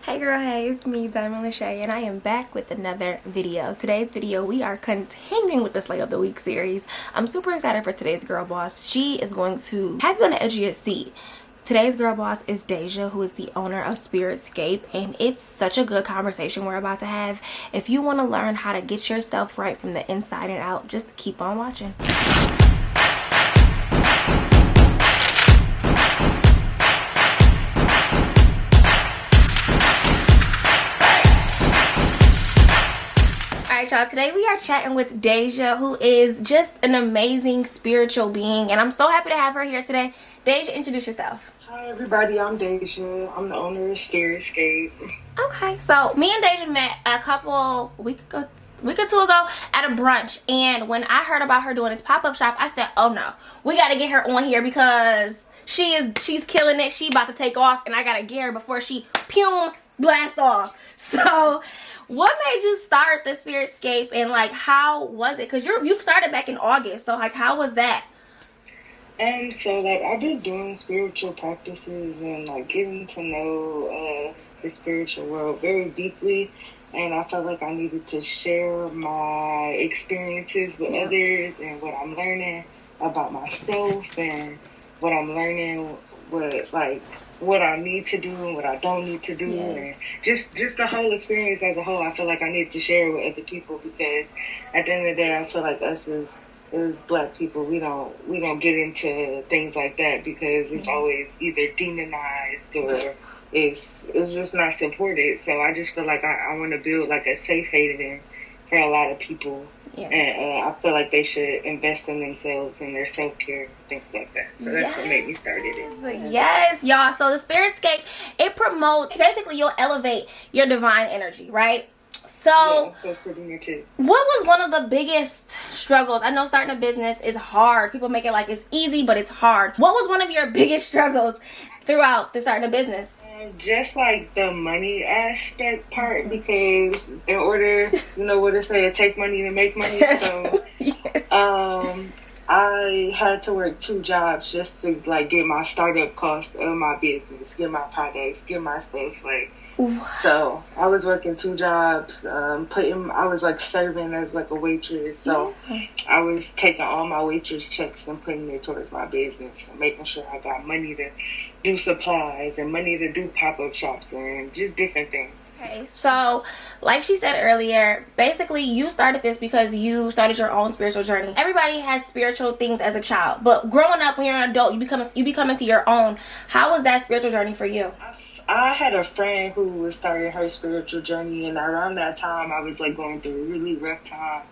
Hey girl, hey, it's me, Dymond Lachey, and I am back with another video. Today's video, we are continuing with the Slay of the Week series. I'm super excited for today's girl boss. She is going to have you on the edge of your seat. Today's girl boss is Deija, who is the owner of SpiritScape, and it's such a good conversation we're about to have. If you want to learn how to get yourself right from the inside and out, just keep on watching. Alright y'all, today we are chatting with Deija, who is just an amazing spiritual being, and I'm so happy to have her here today. Deija, introduce yourself. Hi everybody, I'm Deija. I'm the owner of SpiritScape. Okay, so me and Deija met a week or two ago at a brunch, and when I heard about her doing this pop-up shop, I said, oh no, we gotta get her on here because she's killing it. She about to take off, and I gotta get her before she blast off. So what made you start the SpiritScape, and like how was it? Because you started back in August, so like how was that? And so like I've been doing spiritual practices and like getting to know the spiritual world very deeply, and I felt like I needed to share my experiences with others and what I'm learning about myself and what I'm learning what I need to do and what I don't need to do, and just the whole experience as a whole. I feel like I need to share with other people because at the end of the day, I feel like us as Black people, we don't get into things like that because it's always either demonized or it's just not supported. So I just feel like I want to build like a safe haven for a lot of people. Yeah. And I feel like they should invest in themselves and their self-care, things like that. So that's what made me start it. Yes, y'all. So the SpiritScape, it promotes, basically you'll elevate your divine energy, right? So that's pretty much it. What was one of the biggest struggles? I know starting a business is hard. People make it like it's easy, but it's hard. What was one of your biggest struggles throughout the starting a business? Just like the money aspect part, because in order, you know what they say, it take money to make money. So, I had to work 2 jobs just to like get my startup cost of my business, get my products, get my stuff. So I was working 2 jobs, I was like serving as like a waitress. So I was taking all my waitress checks and putting it towards my business and making sure I got money to do supplies and money to do pop-up shops and just different things. Okay, so like she said earlier, basically you started this because you started your own spiritual journey. Everybody has spiritual things as a child, but growing up when you're an adult, you become into your own. How was that spiritual journey for you? I had a friend who was starting her spiritual journey, and around that time I was like going through a really rough time,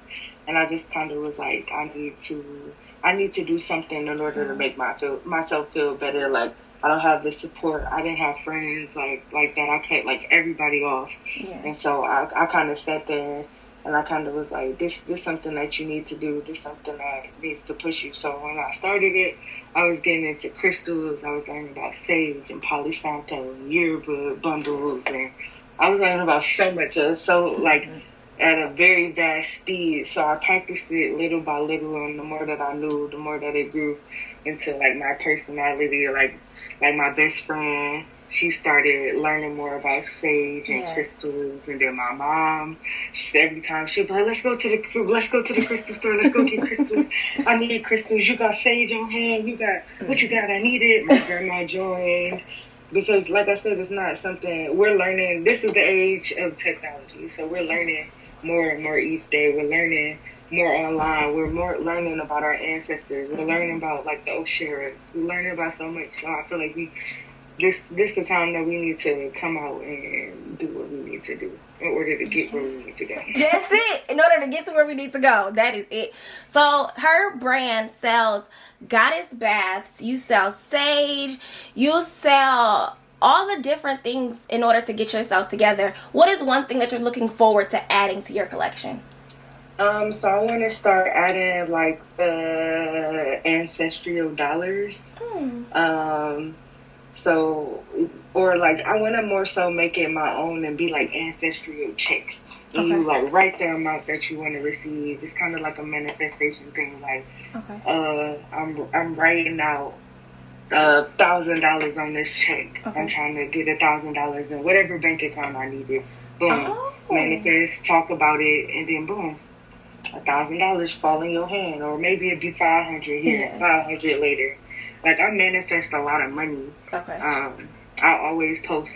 and I just kind of was like, I need to do something in order to make myself feel better. Like I don't have the support. I didn't have friends like that. I cut like everybody off, and so I kind of sat there and I kind of was like, this something that you need to do. This something that needs to push you. So when I started it, I was getting into crystals. I was learning about sage and Palo Santo and yearbook bundles, and I was learning about so much. Like at a very fast speed. So I practiced it little by little, and the more that I knew, the more that it grew into like my personality. Like my best friend, she started learning more about sage and crystals, and then my mom, every time she'd be like, let's go to the crystal store, let's go get crystals. I need crystals. You got sage on hand? You got what you got? I need it. My grandma joined because, like I said, it's not something we're learning. This is the age of technology, so we're learning more and more each day. We're learning more online. We're more learning about our ancestors. We're learning about like the Oshiras. We're learning about so much. So I feel like this is the time that we need to come out and do what we need to do in order to get where we need to go. That's it. In order to get to where we need to go. That is it. So her brand sells goddess baths. You sell sage. You sell all the different things in order to get yourself together. What is one thing that you're looking forward to adding to your collection? So I want to start adding like the ancestral dollars. Or like I want to more so make it my own and be like ancestral checks. And you like write the amount that you want to receive. It's kind of like a manifestation thing. Like I'm writing out $1,000 on this check. Okay. I'm trying to get $1,000 in whatever bank account I needed. Boom. Oh. Manifest, talk about it, and then boom. $1,000 fall in your hand, or maybe it'd be 500 here, 500 later. Like, I manifest a lot of money. Okay. I always post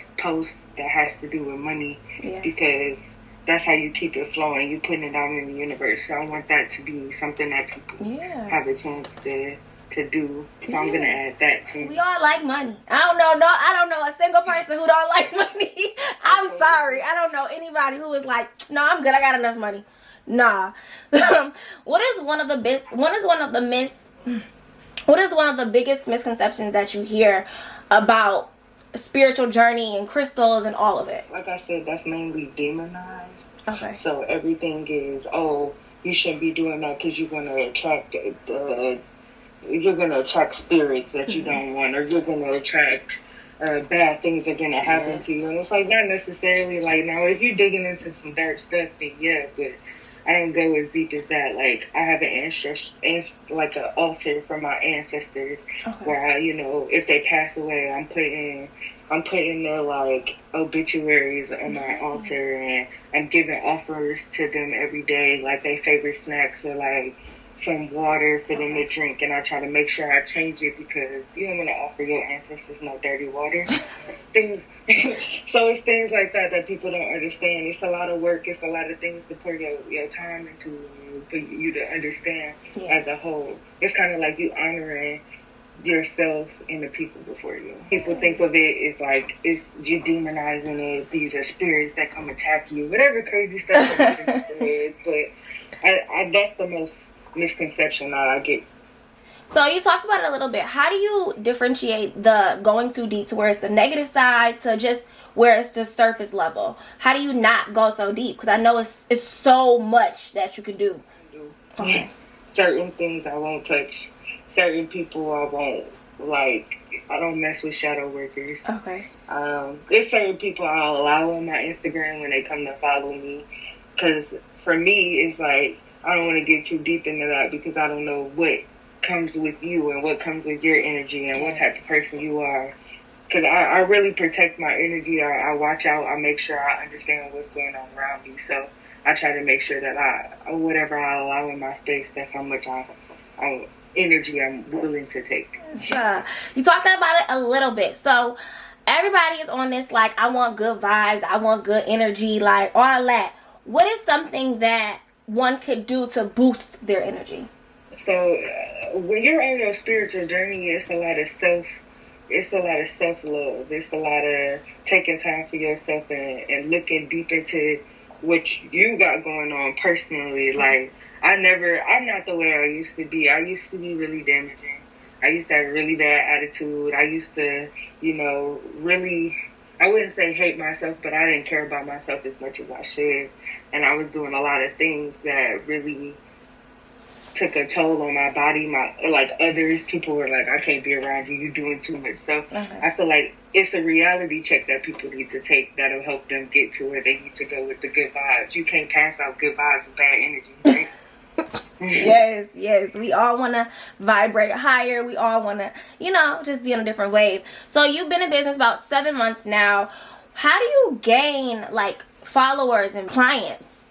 that has to do with money because that's how you keep it flowing. You putting it out in the universe. So I want that to be something that people have a chance to do. So I'm gonna add that too. We all like money. I don't know a single person who don't like money. I'm sorry. I don't know anybody who is like, no, I'm good. I got enough money. Nah. What is one of the biggest misconceptions that you hear about spiritual journey and crystals and all of it? Like I said, that's mainly demonized. Okay. So everything is, you shouldn't be doing that because you're gonna attract spirits that you don't want, or you're gonna attract bad things are gonna happen to you. And it's like, not necessarily. Like, now if you're digging into some dark stuff, then yeah, but I don't go as deep as that. Like, I have an altar for my ancestors, where if they pass away, I'm putting their like obituaries on my altar, and I'm giving offers to them every day, like their favorite snacks, or like some water for them to drink, and I try to make sure I change it because you don't want to offer your ancestors no dirty water. So it's things like that people don't understand. It's a lot of work. It's a lot of things to put your time into for you to understand as a whole. It's kind of like you honoring yourself and the people before you. People think of it as like it's you demonizing it. These are spirits that come attack you. Whatever crazy stuff comes into their head. But I that's the most misconception that I get. So you talked about it a little bit. How do you differentiate the going too deep to where it's the negative side to just where it's just surface level? How do you not go so deep? Because I know it's so much that you can do. Okay. Certain things I won't touch. Certain people I won't, like, I don't mess with shadow workers. Okay. There's certain people I'll allow on my Instagram when they come to follow me. Because for me, it's like, I don't want to get too deep into that because I don't know what comes with you and what comes with your energy and what type of person you are. Because I really protect my energy. I watch out. I make sure I understand what's going on around me. So I try to make sure that whatever I allow in my space, that's how much energy I'm willing to take. You talked about it a little bit. So everybody is on this, like, I want good vibes. I want good energy, like all that. What is something that one could do to boost their energy? So when you're on your spiritual journey, it's a lot of self-love. It's a lot of taking time for yourself and looking deep into what you got going on personally. Like, I'm not the way I used to be. I used to be really damaging. I used to have a really bad attitude. I used to, really, I wouldn't say hate myself, but I didn't care about myself as much as I should. And I was doing a lot of things that really took a toll on my body. Others, people were like, I can't be around you. You're doing too much. So I feel like it's a reality check that people need to take that'll help them get to where they need to go with the good vibes. You can't pass out good vibes with bad energy, right? Yes. We all want to vibrate higher. We all want to, just be on a different wave. So you've been in business about 7 months now. How do you gain, like, followers and clients?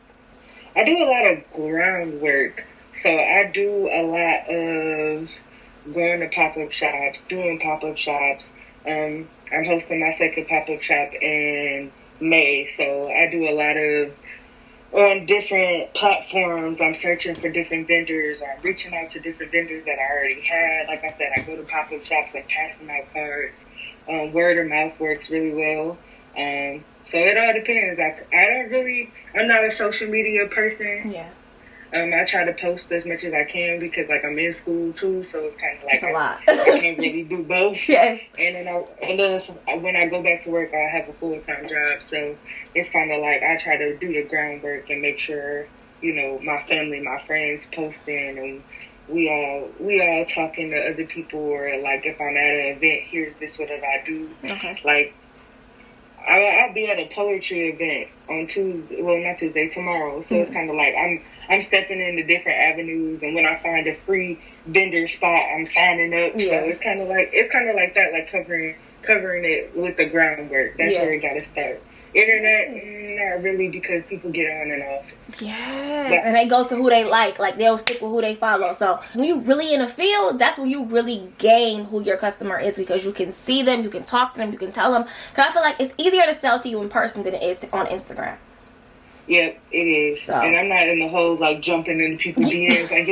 I do a lot of groundwork. So I do a lot of going to pop-up shops, doing pop-up shops. I'm hosting my second pop-up shop in May. So I do a lot of on different platforms. I'm searching for different vendors. I'm reaching out to different vendors that I already had. Like I said, I go to pop-up shops and passing out cards. Word of mouth works really well. So it all depends. I'm not a social media person. Yeah. I try to post as much as I can because, like, I'm in school too, so it's kind of like it's a lot. I can't really do both. Yes. And then when I go back to work, I have a full-time job, so it's kind of like I try to do the groundwork and make sure, my family, my friends posting, and we all talking to other people, or like if I'm at an event, here's what I do. Okay. Like, I'll be at a poetry event on Tuesday. Well, not Tuesday, tomorrow. So it's kind of like I'm stepping into different avenues, and when I find a free vendor spot, I'm signing up. Yeah. So it's kind of like that, like covering it with the groundwork. That's where it got to start. Internet, not really, because people get on and off. Yes, But, and they go to who they like they'll stick with who they follow. So when you really in a field, that's when you really gain who your customer is, because you can see them, you can talk to them, you can tell them. Because I feel like it's easier to sell to you in person than it is on Instagram. Yep, it is. So. And I'm not in the whole, like, jumping into people's DMs. Like,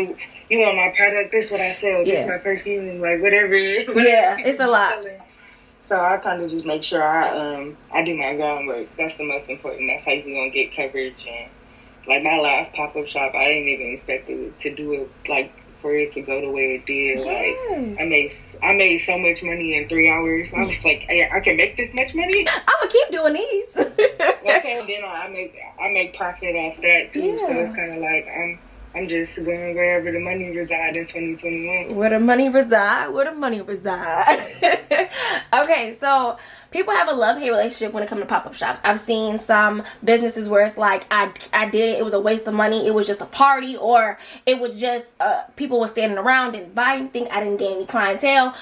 you want my product, this what I sell, this my perfume, like, whatever. Yeah, it's a lot. So I kind of just make sure I do my groundwork. That's the most important. That's how you're going to get coverage. And, like, my last pop-up shop, I didn't even expect it to do it, like, for it to go the way it did. Yes. Like, I made so much money in 3 hours. I was like, hey, I can make this much money? I'm going to keep doing these. Okay, then I make profit off that, too. Yeah. So it's kind of like, I'm just going wherever the money resides in 2021. Where the money reside. Okay, so people have a love-hate relationship when it comes to pop-up shops. I've seen some businesses where it's like, I did it was a waste of money, it was just a party, or it was just people were standing around and buying things, I didn't get any clientele.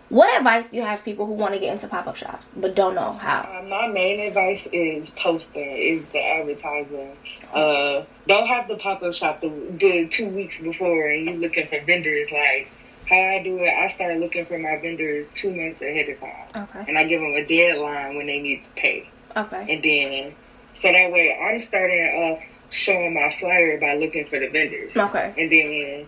What advice do you have for people who want to get into pop-up shops but don't know how? My main advice is posting, is the advertising. Don't have the pop-up shop the 2 weeks before and you looking for vendors. Like, how I do it, I start looking for my vendors 2 months ahead of time. Okay. And I give them a deadline when they need to pay. Okay. And then, so that way I'm starting off showing my flyer by looking for the vendors. Okay. And then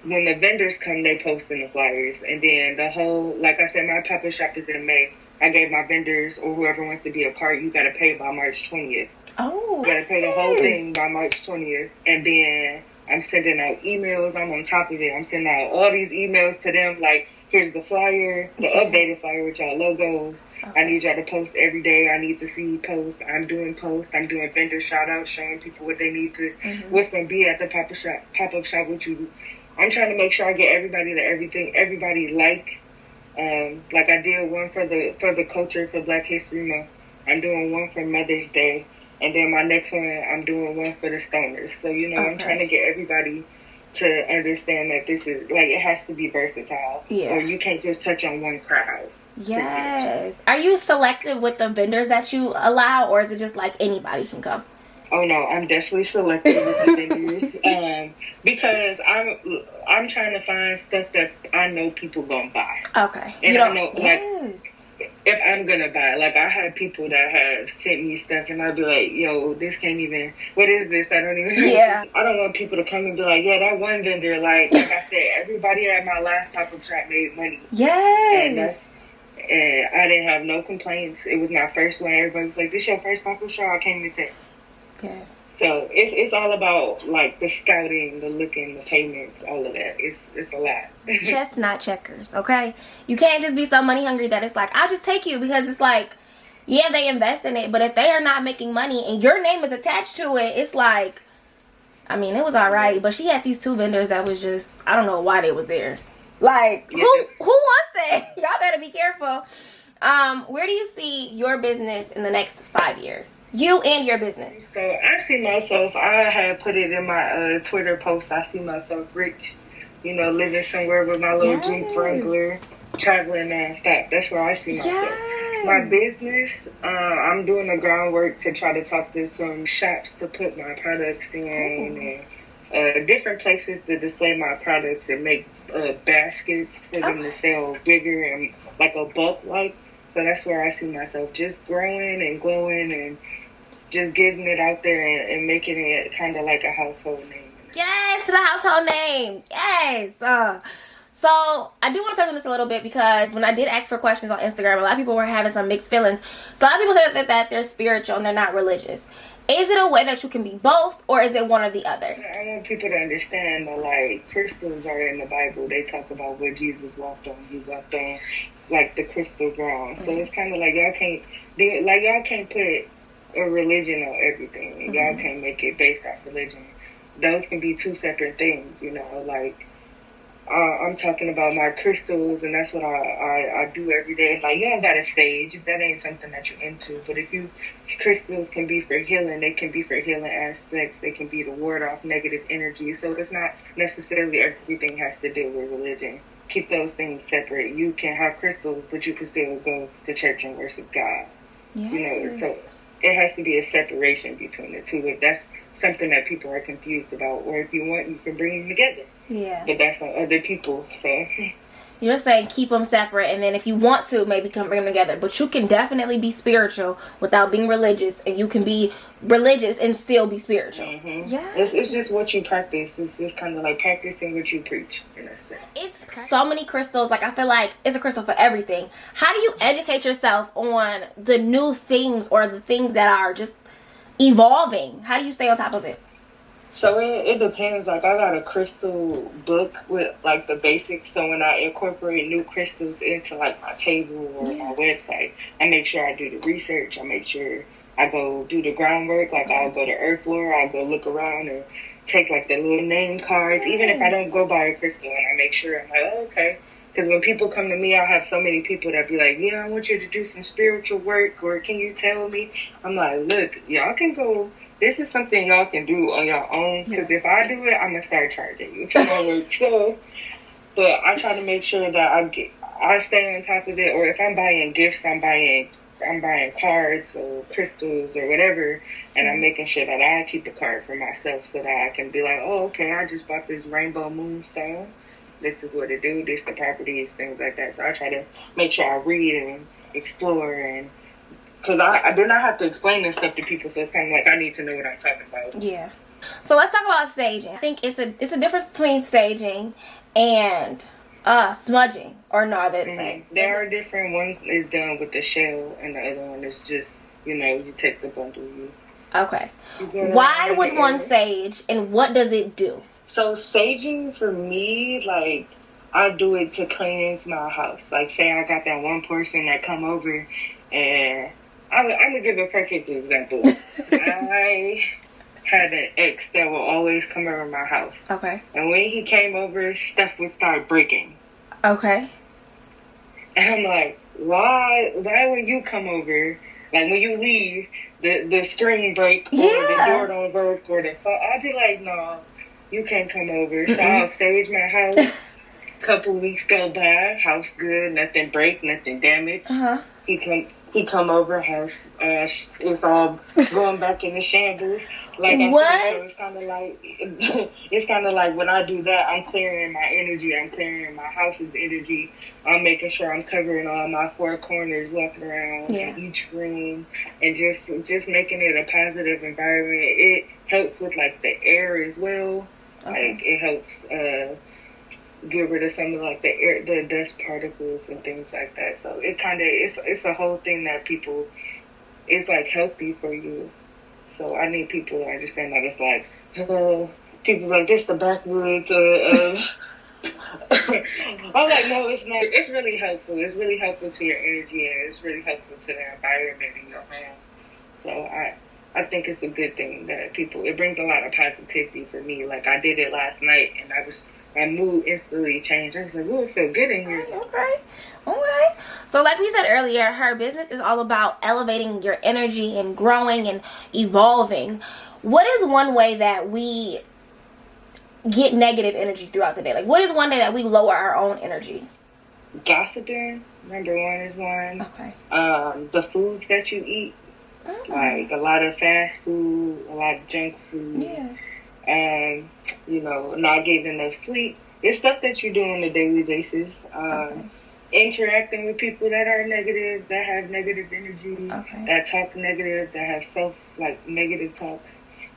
when the vendors come, they post in the flyers. And then the whole, like I said, my pop-up shop is in May. I gave my vendors or whoever wants to be a part, you got to pay by March 20th. Oh, You got to pay the whole thing by March 20th. And then I'm sending out emails. I'm on top of it. I'm sending out all these emails to them, like, here's the flyer, the updated flyer with y'all logos. Okay. I need y'all to post every day. I need to see you post. I'm doing posts. I'm doing vendor shout-outs, showing people what they need to, what's going to be at the pop-up shop with you. I'm trying to make sure I get everybody to everybody like I did one for the culture for Black History Month. I'm doing one for Mother's Day, and then my next one I'm doing one for the stoners. So I'm trying to get everybody to understand that this is like it has to be versatile, or you can't just touch on one crowd. Yes. Are you selective with the vendors that you allow, or is it just like anybody can come? Oh no, I'm definitely selective with the vendors because I'm trying to find stuff that I know people gonna buy. Okay, and I know if I'm gonna buy. Like I had people that have sent me stuff, and I'd be like, "Yo, this can't even. What is this? I don't even." Yeah. I don't want people to come and be like, "Yeah, that one vendor." Like I said, everybody at my last pop-up shop made money. Yes. And I didn't have no complaints. It was my first one. Everybody was like, "This your first pop-up shop?" I came to say. Yes. So it's all about like the scouting, the looking, the payments, all of that. It's a lot. Chess, not checkers. Okay, you can't just be so money hungry that it's like I'll just take you, because it's like, yeah, they invest in it, but if they are not making money and your name is attached to it, it's like, I mean, it was all right, but she had these two vendors that was just, I don't know why they was there. Like, who wants that? Y'all better be careful. Where do you see your business in the next 5 years? You and your business. So I see myself, I had put it in my Twitter post, I see myself rich, living somewhere with my little Jeep Wrangler, traveling nonstop. That's where I see myself. Yes. My business, I'm doing the groundwork to try to talk to some shops to put my products in, and different places to display my products and make baskets for them to sell bigger and like a bulk like. So that's where I see myself, just growing and glowing and just getting it out there and making it kind of like a household name. Yes, the household name. Yes. So I do want to touch on this a little bit, because when I did ask for questions on Instagram, a lot of people were having some mixed feelings. So a lot of people say that they're spiritual and they're not religious. Is it a way that you can be both, or is it one or the other? I want people to understand that, like, crystals are in the Bible. They talk about what Jesus walked on. He walked on, like, the crystal ground. So it's kind of like y'all can't put a religion on everything. Y'all can't make it based off religion. Those can be two separate things, like, I'm talking about my crystals, and that's what I do every day. Like, you don't got to stage if that ain't something that you're into. But crystals can be for healing. They can be for healing aspects. They can be to ward off negative energy. So it's not necessarily everything has to do with religion. Keep those things separate. You can have crystals, but you can still go to church and worship God. Yes. You know, so it has to be a separation between the two. If that's something that people are confused about, or if you want, you can bring them together. Yeah. But that's on other people, so. You're saying keep them separate, and then if you want to, maybe come bring them together. But you can definitely be spiritual without being religious, and you can be religious and still be spiritual. Mm-hmm. Yeah. It's just what you practice. It's just kind of like practicing what you preach, in a sense. It's so many crystals. Like, I feel like it's a crystal for everything. How do you educate yourself on the new things or the things that are just evolving? How do you stay on top of it? So it depends. Like, I got a crystal book with like the basics. So when I incorporate new crystals into like my table or my website, I make sure I do the research. I make sure I go do the groundwork. Like, I'll go to Earth Lore. I'll go look around and take like the little name cards. Even if I don't go buy a crystal, and I make sure, I'm like, oh, okay. Because when people come to me, I'll have so many people that be like, yeah, I want you to do some spiritual work, or can you tell me? I'm like, look, y'all can go. This is something y'all can do on your own. Because if I do it, I'm going to start charging you for my work. So, but I try to make sure that I stay on top of it. Or if I'm buying gifts, I'm buying cards or crystals or whatever. And I'm making sure that I keep a card for myself so that I can be like, oh, okay, I just bought this rainbow moonstone. This is what it do. This the properties, things like that. So I try to make sure I read and explore, and because I do not have to explain this stuff to people, so it's kind of like I need to know what I'm talking about. Yeah. So let's talk about staging. I think it's a difference between staging and smudging, or no, are they the same? There are different. One is done with the shell, and the other one is just, you take the bundle. Okay. Why would one sage, and what does it do? So staging for me, like, I do it to cleanse my house. Like, say I got that one person that come over, and I'm going to give a perfect example. I had an ex that will always come over my house. Okay. And when he came over, stuff would start breaking. Okay. And I'm like, why when you come over, like when you leave, the screen break, or the door don't work, or the phone, I'll be like, no, you can't come over. So I'll stage my house. Couple weeks go by, house good, nothing break, nothing damaged. He come over, house it's all going back in the shambles. Like I said, so it's kind of like when I do that, I'm clearing my energy. I'm clearing my house's energy. I'm making sure I'm covering all my four corners, walking around in each room, and just making it a positive environment. It helps with like the air as well. Like, it helps get rid of some of like the air, the dust particles and things like that. So it kind of it's a whole thing that people, it's like healthy for you. So I need people to understand that it's like, people like, this the backwoods I'm like, no, it's not. It's really helpful. It's really helpful to your energy, and it's really helpful to the environment in your home. So I think it's a good thing that it brings a lot of positivity for me. Like, I did it last night, and my mood instantly changed. I was like, oh, it feel good in here. Okay. So like we said earlier, her business is all about elevating your energy and growing and evolving. What is one way that we get negative energy throughout the day? Like, what is one day that we lower our own energy? Gossiping, number one, is one. Okay. The foods that you eat. Like a lot of fast food, a lot of junk food. Yeah. And, not getting enough sleep. It's stuff that you do on a daily basis. Interacting with people that are negative, that have negative energy, that talk negative, that have negative talks,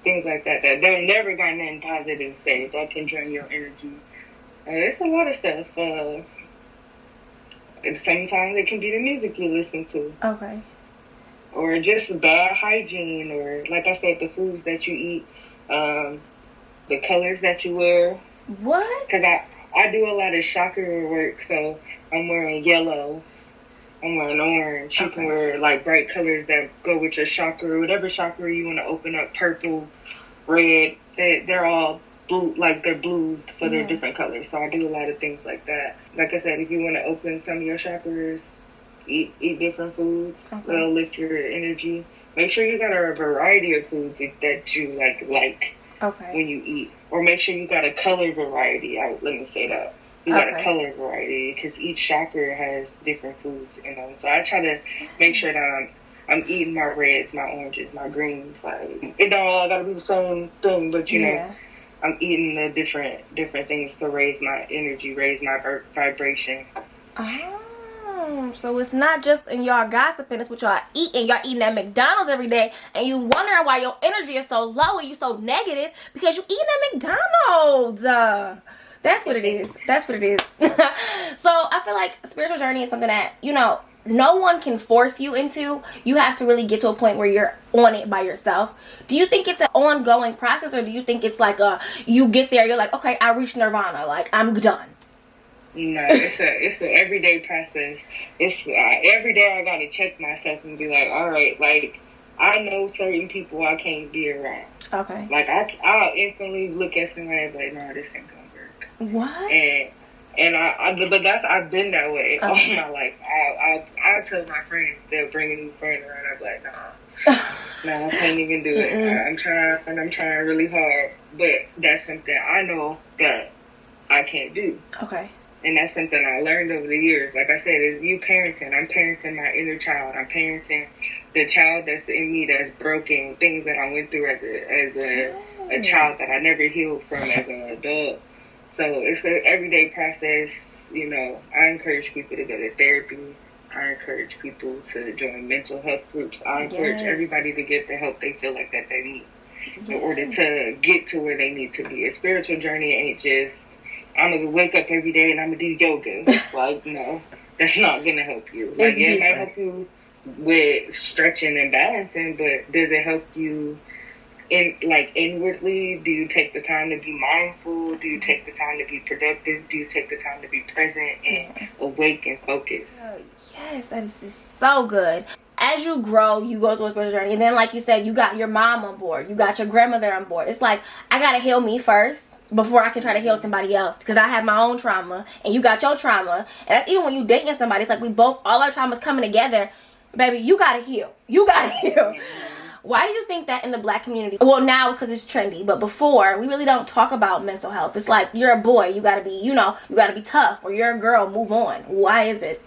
things like that. That they're never got nothing positive to say. That can drain your energy. It's a lot of stuff. Sometimes it can be the music you listen to. Okay. Or just bad hygiene, or like I said, the foods that you eat, the colors that you wear. What? Because I do a lot of chakra work, so I'm wearing yellow, I'm wearing orange. You can wear like bright colors that go with your chakra, whatever chakra you want to open up, purple, red. They're all blue, like they're blue, so they're different colors. So I do a lot of things like that. Like I said, if you want to open some of your chakras, eat different foods. They'll lift your energy. Make sure you got a variety of foods that you like when you eat. Or make sure you got a color variety. Let me say that. You got a color variety because each chakra has different foods in them. So I try to make sure that I'm eating my reds, my oranges, my greens. Like, it don't all gotta be the same thing, but you know, I'm eating the different things to raise my energy, raise my vibration. So it's not just in y'all gossiping, it's what y'all eating. Y'all eating at McDonald's every day, and you wondering why your energy is so low and you so negative because you eating at McDonald's. That's what it is. That's what it is. So I feel like spiritual journey is something that, you know, no one can force you into. You have to really get to a point where you're on it by yourself. Do you think it's an ongoing process, or do you think it's like you get there, you're like, okay, I reached nirvana, like I'm done? No, it's an everyday process. It's every day I gotta check myself and be like, all right, like I know certain people I can't be around. Okay. Like I'll instantly look at somebody and be like, no, this ain't gonna work. What? But I've been that way all my life. I'll tell my friends, they'll bring a new friend around. I'm like, no, I can't even do it. I'm trying really hard, but that's something I know that I can't do. Okay. And that's something I learned over the years. Like I said, it's you parenting. I'm parenting my inner child. I'm parenting the child that's in me that's broken, things that I went through as a child that I never healed from as an adult. So it's an everyday process. You know, I encourage people to go to therapy. I encourage people to join mental health groups. I encourage everybody to get the help they feel like that they need in order to get to where they need to be. A spiritual journey ain't just, I'm going to wake up every day and I'm going to do yoga. Like, no, that's not going to help you. Like, it might help you with stretching and balancing, but does it help you inwardly? Do you take the time to be mindful? Do you take the time to be productive? Do you take the time to be present and awake and focused? Yes, that is just so good. As you grow, you go through a spiritual journey, and then like you said, you got your mom on board, you got your grandmother on board. It's like, I gotta heal me first before I can try to heal somebody else, because I have my own trauma and you got your trauma. And that's even when you dating somebody, it's like we both, all our traumas coming together. Baby, you gotta heal. You gotta heal. Why do you think that in the black community, well now because it's trendy, but before, we really don't talk about mental health? It's like, you're a boy, you gotta be, you know, you gotta be tough, or you're a girl, move on. Why is it?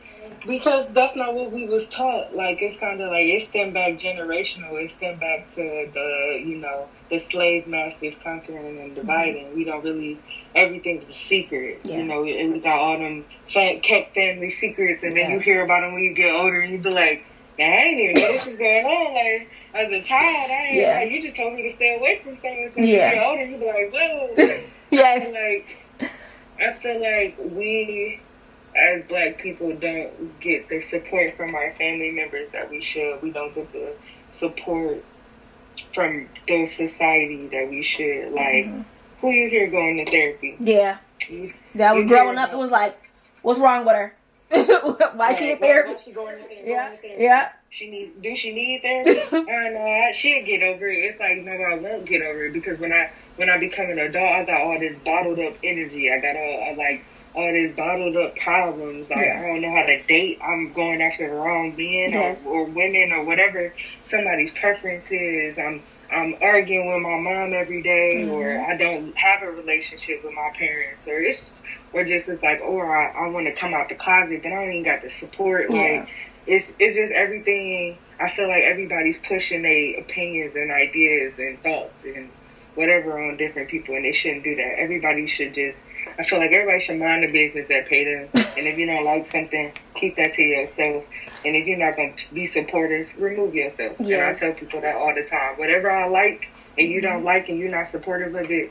Because that's not what we was taught. Like, it's kind of like, it stemmed back generational. It stemmed back to the, you know, the slave masters conquering and dividing. We don't really, everything's a secret. You know, and we got all them kept family secrets, and then you hear about them when you get older, and you be like, man, I didn't even know this was going on. Like, as a child, I ain't like, you just told me to stay away from something. So you get older, you be like, whoa. I feel like we, as black people, don't get the support from our family members that we should. We don't get the support from the society that we should. Like, who you hear going to therapy? Yeah. That was growing up, it was like, what's wrong with her? Why she in therapy? Why she going to therapy? Yeah. Do she need therapy? No, she'll get over it. It's like, no, I won't get over it, because when I become an adult, I got all this bottled up energy. I got all this bottled up problems. Like, I don't know how to date. I'm going after the wrong men or women or whatever somebody's preference is. I'm arguing with my mom every day, or I don't have a relationship with my parents, or it's like, or I want to come out the closet, but I don't even got the support. Like, it's just everything. I feel like everybody's pushing their opinions and ideas and thoughts and whatever on different people, and they shouldn't do that. Everybody should just, I feel like everybody should mind the business that pay them. And if you don't like something, keep that to yourself. And if you're not going to be supportive, remove yourself. And I tell people that all the time. Whatever I like and you don't like and you're not supportive of it,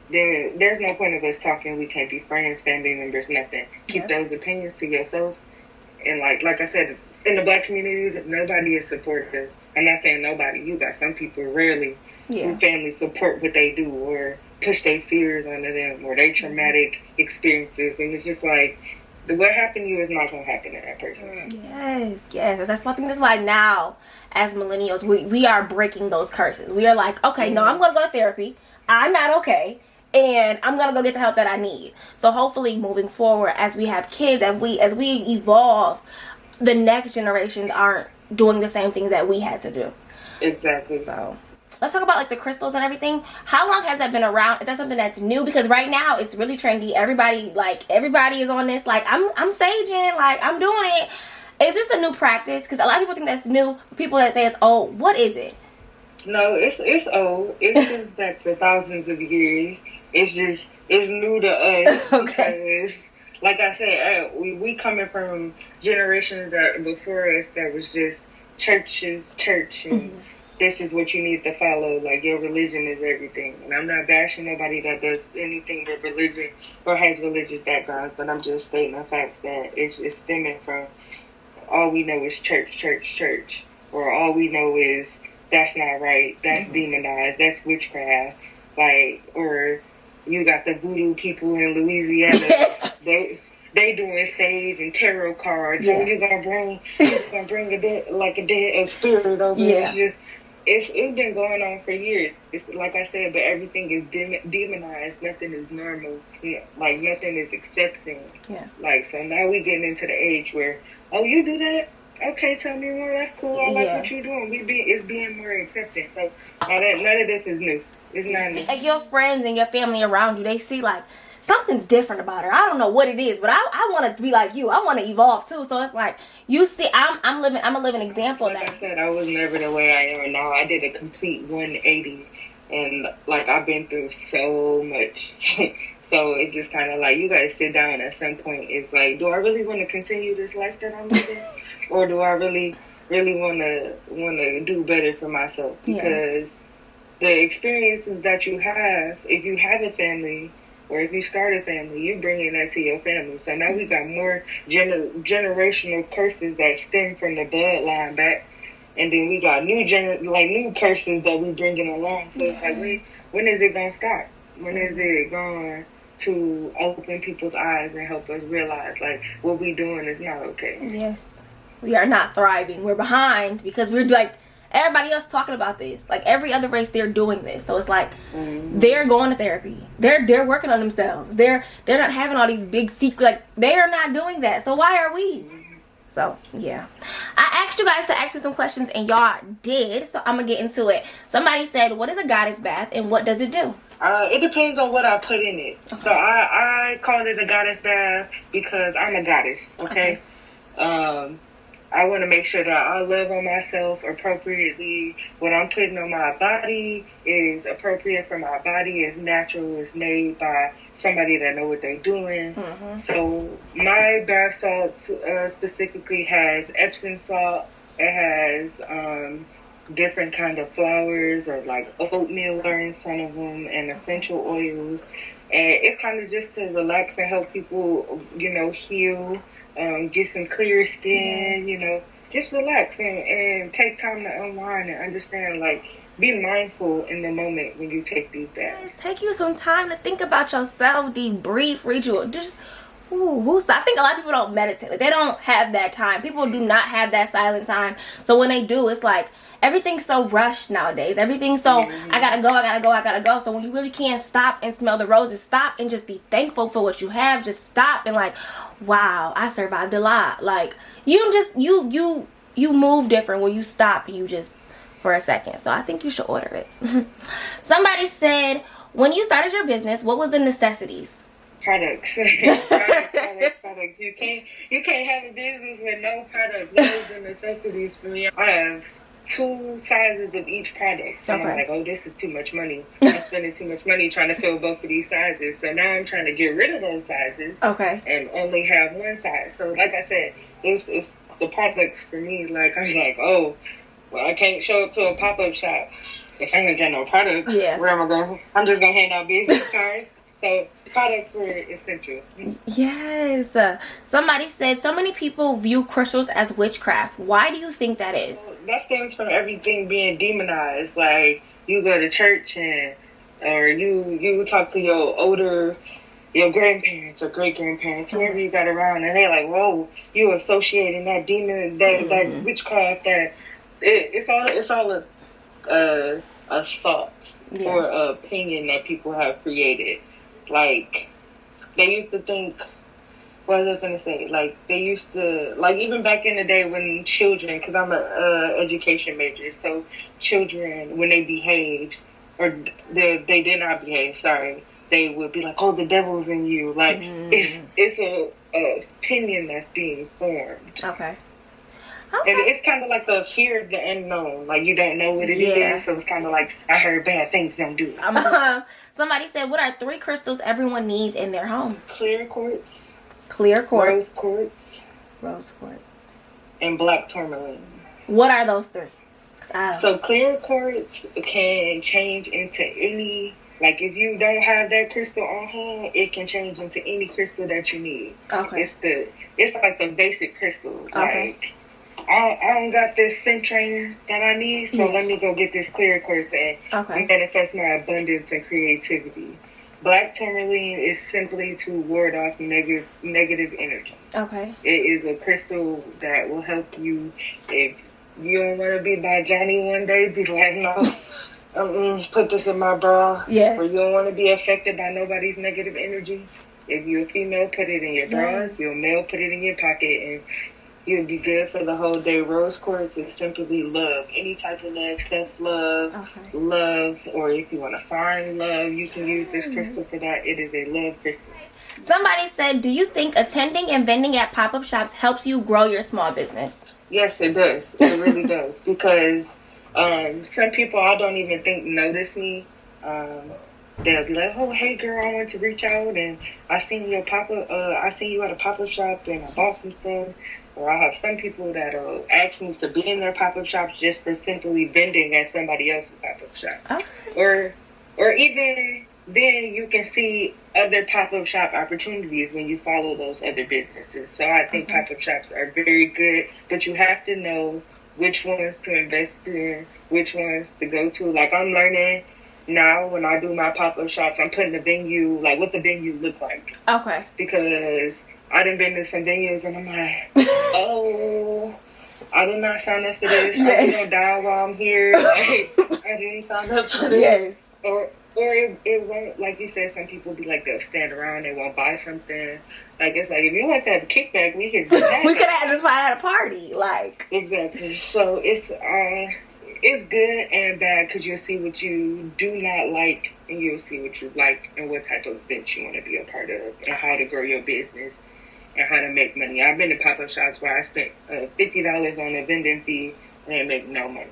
then there's no point of us talking. We can't be friends, family members, nothing. Keep those opinions to yourself. And like I said, in the black community, nobody is supportive. I'm not saying nobody. You got some people rarely who family support what they do or push their fears onto them or their traumatic experiences. And it's just like, what happened to you is not going to happen to that person. Yes. That's one thing. That's why now, as millennials, we are breaking those curses. We are like, okay, no, I'm going to go to therapy. I'm not okay, and I'm gonna go get the help that I need. So hopefully, moving forward, as we have kids, as we evolve, the next generations aren't doing the same things that we had to do. Exactly. So let's talk about like the crystals and everything. How long has that been around? Is that something that's new? Because right now it's really trendy. Everybody is on this. Like I'm saging. Like I'm doing it. Is this a new practice? Because a lot of people think that's new. People that say it's old. What is it? No, it's old. It's just that for thousands of years. It's new to us. Okay. Because, like I said, we coming from generations that before us that was just church, and this is what you need to follow. Like, your religion is everything. And I'm not bashing nobody that does anything with religion or has religious backgrounds, but I'm just stating the fact that it's stemming from all we know is church. Or all we know is that's not right, that's demonized, that's witchcraft. Like, or you got the voodoo people in Louisiana. Yes. They doing sage and tarot cards. Yeah. And you're gonna bring a spirit over. Yeah. It's been going on for years. It's like I said, but everything is demonized. Nothing is normal. Yeah, like nothing is accepting. Yeah. Like, so now we getting into the age where, oh, you do that? Okay, tell me more. That's cool. I like what you're doing. It's being more accepting. So none of this is new. It's not new. Like your friends and your family around you, they see like something's different about her. I don't know what it is, but I want to be like you. I want to evolve too. So it's like you see, I'm a living example. Like I said, I was never the way I am now. I did a complete 180, and like I've been through so much. So it's just kind of like you gotta sit down at some point. It's like, do I really want to continue this life that I'm living, or do I really want to do better for myself? Because the experiences that you have, if you have a family or if you start a family, you're bringing that to your family. So now we got more generational curses that stem from the bloodline back, and then we got new curses that we bringing along. So it's like, when is it gonna stop? When is it going to open people's eyes and help us realize like what we doing is not okay? Yes, we are not thriving. We're behind because we're like everybody else talking about this. Like every other race, they're doing this. So it's like they're going to therapy. They're working on themselves. They're not having all these big secrets. Like they are not doing that. So why are we? So yeah, I asked you guys to ask me some questions and y'all did. So I'm gonna get into it. Somebody said, "What is a goddess bath and what does it do?" It depends on what I put in it. Okay. So I call it a goddess bath because I'm a goddess. Okay. I want to make sure that I love on myself appropriately. What I'm putting on my body is appropriate for my body. It's natural. It's made by somebody that know what they're doing. So my bath salt specifically has Epsom salt. It has different kind of flowers or like oatmeal are in some of them and essential oils. And it's kind of just to relax and help people, heal. Get some clear skin, just relax and take time to unwind and understand, like, be mindful in the moment when you take these baths. Yes, take you some time to think about yourself, debrief, read you, just, I think a lot of people don't meditate. Like, they don't have that time. People do not have that silent time. So when they do, it's like, everything's so rushed nowadays. Everything's so, I gotta go. So when you really can't stop and smell the roses, stop and just be thankful for what you have. Just stop and like, wow, I survived a lot. Like, you move different when you stop and you just, for a second. So I think you should order it. Somebody said, when you started your business, what was the necessities? Products. Products. You can't have a business with no products. Those are the necessities for me. I have 2 sizes of each product. And I'm like, oh, this is too much money. I'm spending too much money trying to fill both of these sizes. So now I'm trying to get rid of those sizes. Okay. And only have one size. So like I said, it's the products for me. Like, I'm like, oh, well, I can't show up to a pop-up shop if I ain't got no products. Yeah. Where am I going? I'm just going to hand out business cards. So products were essential. Yes. Somebody said so many people view crystals as witchcraft. Why do you think that is? That stems from everything being demonized. Like, you go to church or you talk to your grandparents or great grandparents, whoever you got around, and they're like, whoa, you associating that demon, that witchcraft, that it's all a thought or an opinion that people have created. Like, they used to think, what was I going to say? Like, they used to, like, even back in the day when children, because I'm a education major, so children, when they behaved, or they did not behave, sorry, they would be like, oh, the devil's in you. Like, it's a opinion that's being formed. Okay. And it's kind of like the fear of the unknown. Like, you don't know what it is, so it's kind of like, I heard bad things, don't do it. Somebody said, what are 3 crystals everyone needs in their home? Clear quartz. Clear quartz. Rose quartz. Quartz. And black tourmaline. What are those 3? So clear quartz can change into any, like if you don't have that crystal on hand, it can change into any crystal that you need. Okay. It's like the basic crystals. Okay. Like, I don't got this centering that I need, so let me go get this clear quartz and manifest my abundance and creativity. Black tourmaline is simply to ward off negative energy. Okay. It is a crystal that will help you if you don't want to be by Johnny one day, be like, no, put this in my bra. Yes. Or you don't want to be affected by nobody's negative energy. If you're a female, put it in your bra. If you're a male, put it in your pocket, and you'll be good for the whole day. Rose quartz is simply love. Any type of love, self-love, love, or if you want to find love, you can use this crystal for that. It is a love crystal. Somebody said, do you think attending and vending at pop-up shops helps you grow your small business? Yes, it does. It really does. Because some people I don't even think notice me. They'll be like, oh, hey, girl, I want to reach out, and I seen you at a pop-up shop, and I bought some stuff. Or I have some people that'll ask me to be in their pop-up shops just for simply vending at somebody else's pop-up shop. Okay. Or even then you can see other pop-up shop opportunities when you follow those other businesses. So I think pop-up shops are very good, but you have to know which ones to invest in, which ones to go to. Like, I'm learning now when I do my pop-up shops, I'm putting the venue, like what the venue look like. Okay. Because I done been to some venues and I'm like, oh, I did not sign up for this. I didn't die while I'm here. Like, I didn't sign up for this. Yes. Or it won't, like you said, some people be like, they'll stand around, they won't buy something. Like, it's like, if you want to have a kickback, we could do that. We could have just had a party, like. Exactly. So it's good and bad because you'll see what you do not like and you'll see what you like and what type of events you want to be a part of and how to grow your business and how to make money. I've been to pop-up shops where I spent $50 on a vending fee and didn't make no money.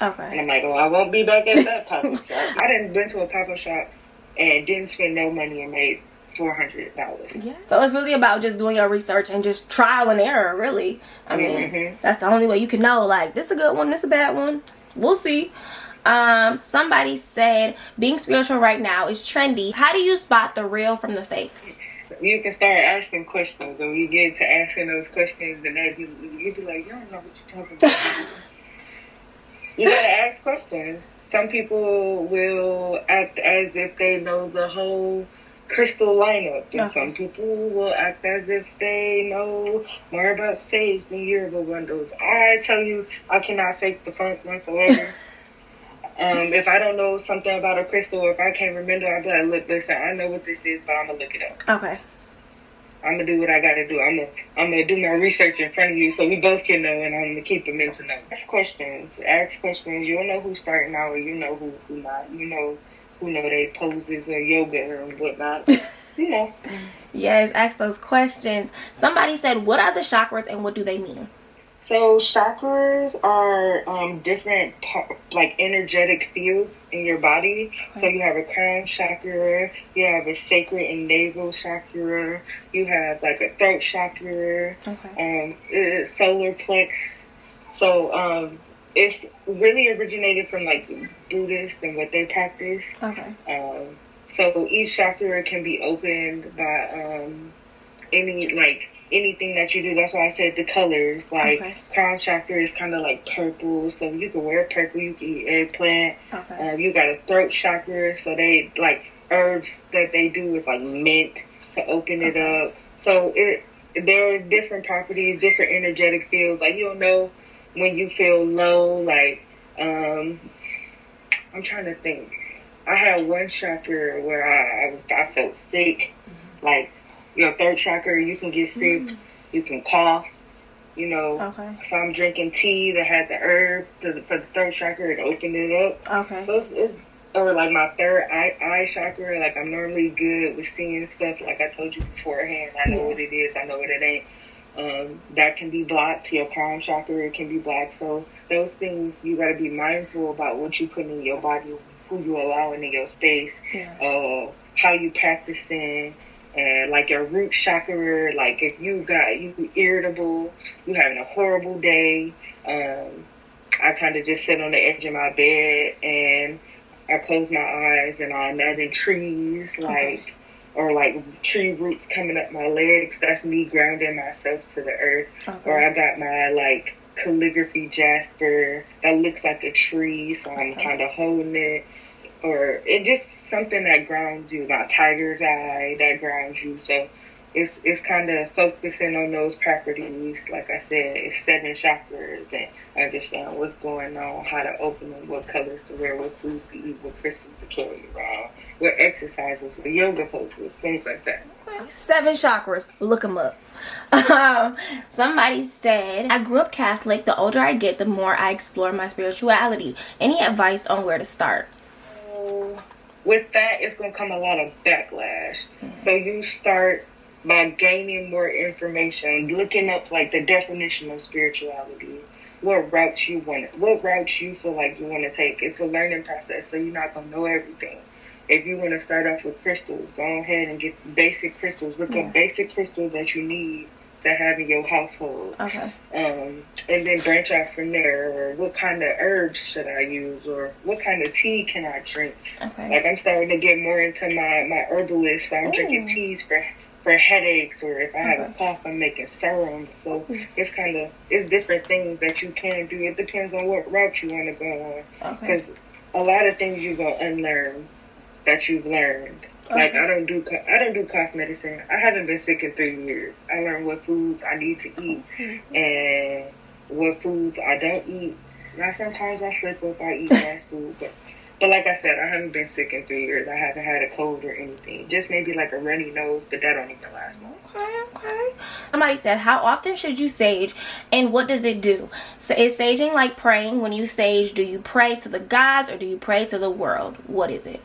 Okay. And I'm like, oh, I won't be back at that pop-up shop. I done went to a pop-up shop and didn't spend no money and made $400. Yeah. So it's really about just doing your research and just trial and error, really. I mean, that's the only way you can know, like, this is a good one, this is a bad one. We'll see. Somebody said, being spiritual right now is trendy. How do you spot the real from the fakes? You can start asking questions. When you get to asking those questions, and then you be like, you don't know what you're talking about. You gotta ask questions. Some people will act as if they know the whole crystal lineup, and some people will act as if they know more about sage than yearbook bundles. I tell you, I cannot fake the funk whatsoever. If I don't know something about a crystal, or if I can't remember, I'll be like, look, listen, I know what this is, but I'm gonna look it up. Okay. I'm gonna do what I gotta do. I'm gonna do my research in front of you so we both can know, and I'm gonna keep them into know. Ask questions. You'll know who's starting out, or you know who not. You know who know they poses or yoga and whatnot. You know. Yes, ask those questions. Somebody said, what are the chakras and what do they mean? So chakras are different, like, energetic fields in your body. Okay. So you have a crown chakra, you have a sacral and navel chakra, you have like a throat chakra, solar plex. So it's really originated from like Buddhists and what they practice. Okay. So each chakra can be opened by anything that you do. That's why I said the colors. Like, crown chakra is kind of like purple, so you can wear purple, you can eat eggplant. You got a throat chakra, so they, like, herbs that they do with, like, mint to open it up. So there are different properties, different energetic fields. Like, you'll know when you feel low, like, I'm trying to think. I had one chakra where I felt sick. Like, your third chakra, you can get sick. You can cough. You know, if I'm drinking tea that had the herb for the third chakra, it opened it up. Okay. So or like my third eye chakra, like I'm normally good with seeing stuff. Like I told you beforehand, I know what it is, I know what it ain't. That can be blocked. Your crown chakra, it can be blocked. So those things, you got to be mindful about what you put in your body, who you allowing in your space, how you practicing. And like your root chakra, like if you irritable, you having a horrible day, I kind of just sit on the edge of my bed and I close my eyes and I imagine trees, or like tree roots coming up my legs. That's me grounding myself to the earth. Or I got my like calligraphy jasper that looks like a tree, so I'm kind of holding it. Or it just something that grounds you, my tiger's eye that grounds you. So it's kind of focusing on those properties. Like I said, it's 7 chakras and understand what's going on, how to open them, what colors to wear, what foods to eat, what crystals to carry around, what exercises, what yoga poses, things like that. 7 chakras, look them up. Somebody said, I grew up Catholic. The older I get, the more I explore my spirituality. Any advice on where to start? With that, it's going to come a lot of backlash. So you start by gaining more information, looking up like the definition of spirituality, what route you feel like you want to take. It's a learning process, so you're not going to know everything. If you want to start off with crystals, go ahead and get basic crystals. Look up basic crystals that you need to have in your household. And then branch out from there. Or what kind of herbs should I use? Or what kind of tea can I drink? Like I'm starting to get more into my herbalist. So I'm drinking teas for headaches, or if I have a cough, I'm making serum. So it's different things that you can do. It depends on what route you want to go on. Because a lot of things you're going to unlearn that you've learned. Like I don't do cough medicine. I haven't been sick in 3 years. I learned what foods I need to eat and what foods I don't eat. Now sometimes I slip up, I eat fast food, but like I said, I haven't been sick in 3 years. I haven't had a cold or anything. Just maybe like a runny nose, but that don't even last long. Okay. Somebody said, how often should you sage and what does it do? So is saging like praying? When you sage, do you pray to the gods or do you pray to the world? What is it?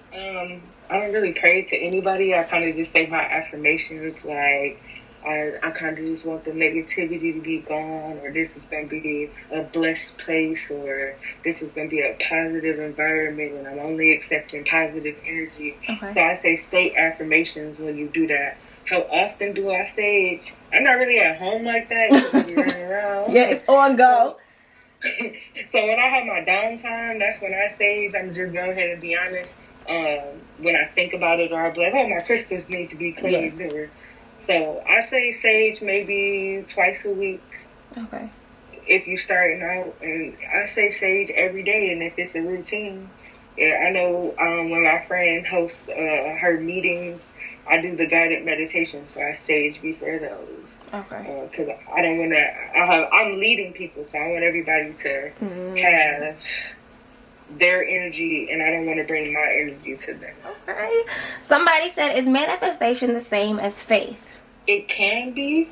I don't really pray to anybody. I kind of just say my affirmations, like I kind of just want the negativity to be gone, or this is going to be a blessed place, or this is going to be a positive environment, and I'm only accepting positive energy. So I say state affirmations when you do that. How often do I sage? I'm not really at home like that. You're running around. Yeah, it's on go. So when I have my downtime, that's when I sage. I'm just going ahead and be honest. When I think about it, or I'll be like, oh, my crystals need to be cleaned. So I say sage maybe twice a week. If you're starting out, and I say sage every day, and if it's a routine. Yeah, I know when my friend hosts her meetings, I do the guided meditation, so I sage before those. Because I don't want to. I'm leading people, so I want everybody to have their energy, and I don't want to bring my energy to them. Somebody said, is manifestation the same as faith? It can be.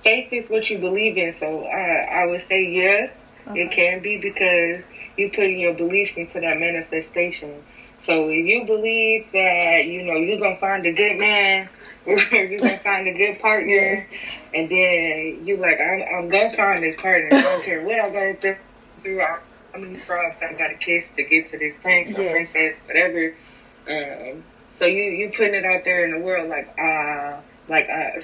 Faith is what you believe in, so I would say yes, it can be, because you put your beliefs into that manifestation. So if you believe that, you're going to find a good man, or you're going to find a good partner, and then you're like, I'm going to find this partner. I don't care what I'm going to do. How many frogs I got to kiss to get to this prince or princess, whatever. So you putting it out there in the world,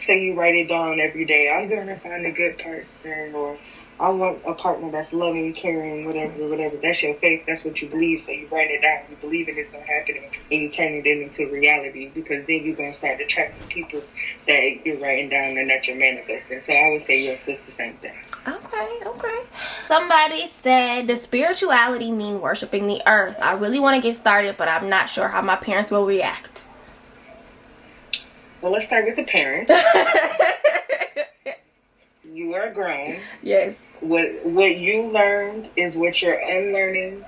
say you write it down every day. I'm going to find a good partner, or I want a partner that's loving, caring, whatever. That's your faith. That's what you believe. So you write it down. You believe it is going to happen, and you turn it into reality, because then you're going to start attracting people that you're writing down and that you're manifesting. So I would say yes, it's the same thing. Okay. Somebody said, does spirituality mean worshiping the earth? I really want to get started, but I'm not sure how my parents will react. Well, let's start with the parents. You are grown. Yes. What you learned is what you're unlearning.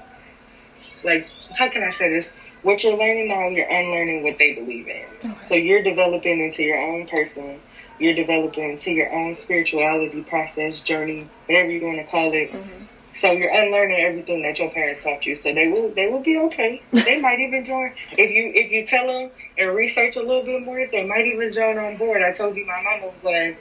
like, how can I say this? What you're learning now, you're unlearning what they believe in. Okay. So you're developing into your own person. You're developing into your own spirituality process, journey, whatever you want to call it. Mm-hmm. So you're unlearning everything that your parents taught you. So they will be okay. They might even join if you tell them and research a little bit more. They might even join on board. I told you my mama was like,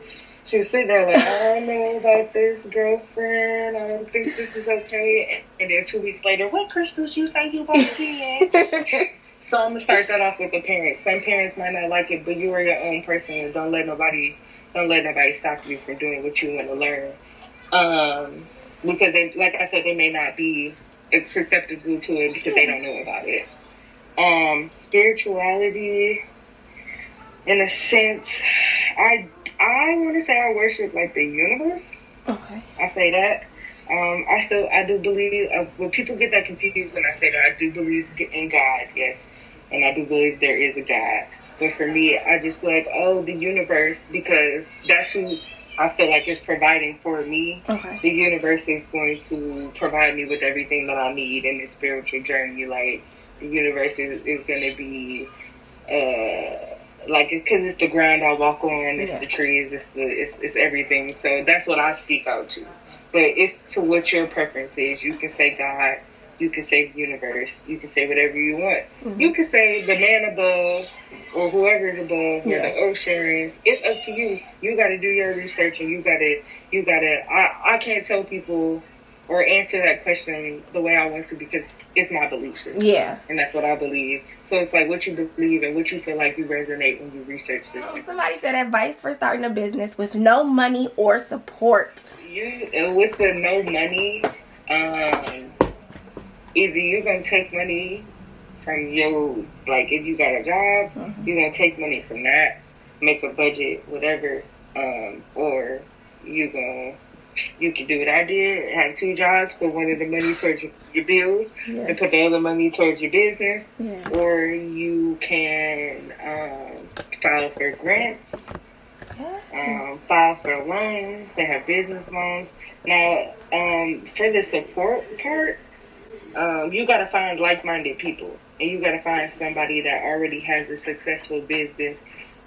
she was sitting there like, I don't know about this girlfriend. I don't think this is okay. And then 2 weeks later, what crystals you say you want to see? So I'm gonna start that off with the parents. Some parents might not like it, but you are your own person, and don't let nobody stop you from doing what you want to learn. Because they, like I said, they may not be susceptible to it because they don't know about it. Spirituality, in a sense, I want to say I worship like the universe. Okay. I say that. I do believe, when people get that confused when I say that, I do believe in God, yes. And I do believe there is a God. But for me, I just feel like, oh, the universe, because that's who I feel like is providing for me. Okay. The universe is going to provide me with everything that I need in this spiritual journey. Like, the universe is going to be, like, because it's the ground I walk on, it's the trees, it's everything. So that's what I speak out to. But it's to what your preference is. You can say God, you can say the universe, you can say whatever you want. Mm-hmm. You can say the man above, or whoever's above, or the ocean. It's up to you. You got to do your research, and you got to. I can't tell people or answer that question the way I want to because it's my belief system. Yeah. And that's what I believe. So it's like what you believe and what you feel like you resonate when you research this. Somebody said advice for starting a business with no money or support. With the no money, either you're going to take money from your, like if you got a job, you're going to take money from that, make a budget, whatever, or you can do what I did, have 2 jobs, put one of the money towards your bills, and put the other money towards your business, or you can file for grants, file for loans, they have business loans. Now, for the support part, you got to find like-minded people, and you got to find somebody that already has a successful business.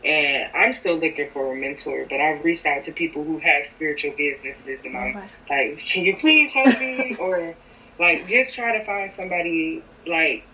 And I'm still looking for a mentor, but I've reached out to people who have spiritual businesses, and I'm like, can you please help me? Or, like, just try to find somebody, like,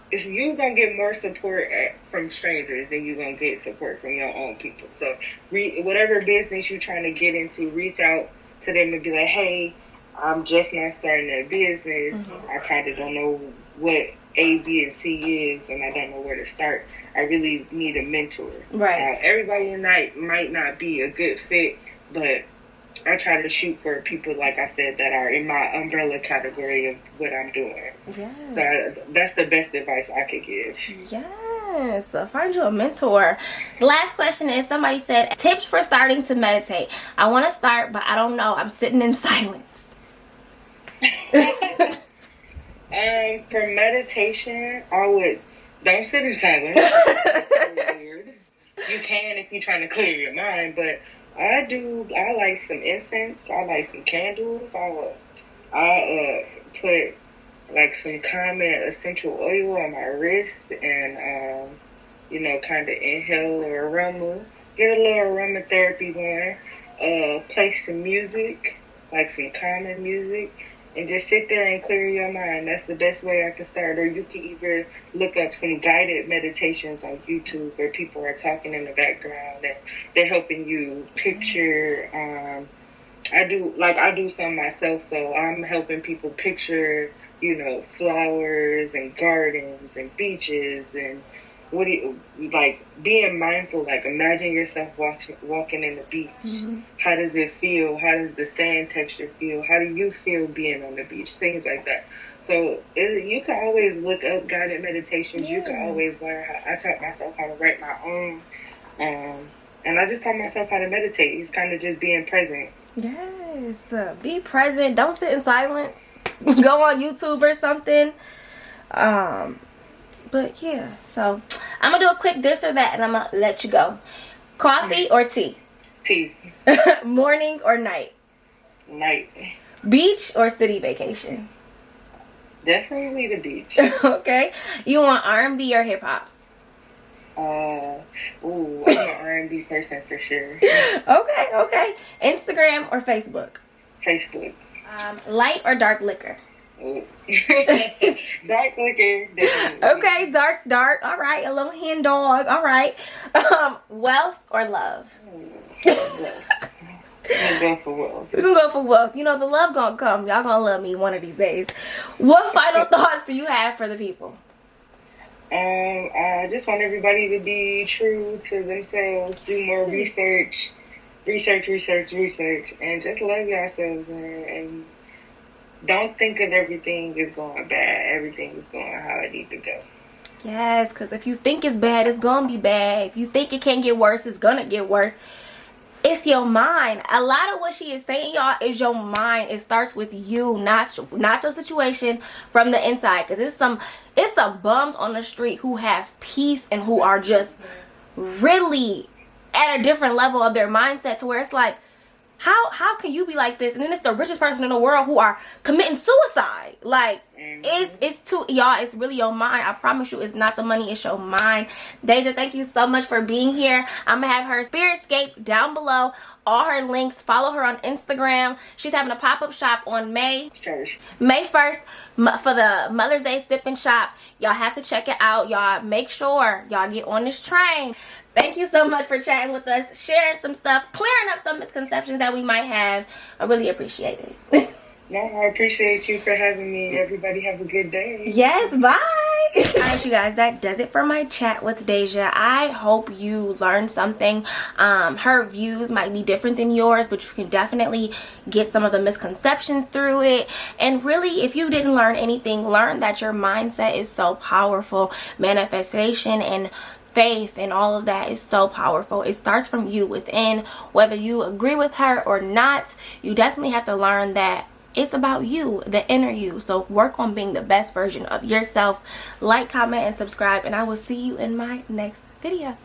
if you're going to get more support from strangers than you're going to get support from your own people. So, whatever business you're trying to get into, reach out to them and be like, hey, I'm just not starting a business. I kind of don't know what A, B, and C is, and I don't know where to start. I really need a mentor. Right. Everybody in that might not be a good fit, but I try to shoot for people, like I said, that are in my umbrella category of what I'm doing. Yes. So that's the best advice I could give. Yes. So find you a mentor. The last question is, somebody said, tips for starting to meditate. I want to start, but I don't know. I'm sitting in silence. For meditation, I would... Don't sit in silence. That's weird. You can if you're trying to clear your mind, but I like some incense. I like some candles. I put like some common essential oil on my wrist and, kind of inhale or aroma. Get a little aromatherapy going. Play some music, like some common music. And just sit there and clear your mind. That's the best way I can start. Or you can either look up some guided meditations on YouTube where people are talking in the background and they're helping you picture. I do some myself, so I'm helping people picture, flowers and gardens and beaches and being mindful, like imagine yourself walking in the beach. How does it feel? How does the sand texture feel? How do you feel being on the beach? Things like that. So you can always look up guided meditations. You can always learn I taught myself how to write my own. And I just taught myself how to meditate. It's kind of just being present. Yes. Be present. Don't sit in silence. Go on YouTube or something. But yeah, so I'm going to do a quick this or that and I'm going to let you go. Coffee or tea? Tea. Morning or night? Night. Beach or city vacation? Definitely the beach. Okay. You want R&B or hip hop? I'm an R&B person for sure. Okay. Instagram or Facebook? Facebook. Light or dark liquor? Ooh. Dark liquor. Definitely. Okay, dark. All right, a little hen dog. All right. Wealth or love? I'm going for wealth. We can go for wealth. You know, the love gonna come. Y'all gonna love me one of these days. What final thoughts do you have for the people? I just want everybody to be true to themselves, do more research, and just love yourselves, and don't think of everything is going bad. Everything is going how it needs to go. Yes, because if you think it's bad, it's gonna be bad. If you think it can get worse, it's gonna get worse. It's your mind. A lot of what she is saying, y'all, is your mind. It starts with you, not your situation from the inside. Because it's some bums on the street who have peace and who are just really at a different level of their mindset, to where it's like, how can you be like this? And then it's the richest person in the world who are committing suicide. Like, it's too, y'all, it's really your mind. I promise you, it's not the money, it's your mind. Deja, thank you so much for being here. I'm gonna have her SpiritScape down below, all her links. Follow her on Instagram. She's having a pop-up shop on May 1st for the Mother's Day sip and shop. Y'all have to check it out. Y'all make sure y'all get on this train. Thank you so much for chatting with us, sharing some stuff, clearing up some misconceptions that we might have. I really appreciate it. No, I appreciate you for having me. Everybody have a good day. Yes, bye. Alright, you guys, that does it for my chat with Deja. I hope you learned something. Her views might be different than yours, but you can definitely get some of the misconceptions through it. And really, if you didn't learn anything, learn that your mindset is so powerful. Manifestation and faith and all of that is so powerful. It starts from you within. Whether you agree with her or not, you definitely have to learn that it's about you, the inner you. So work on being the best version of yourself. Like, comment, and subscribe, and I will see you in my next video.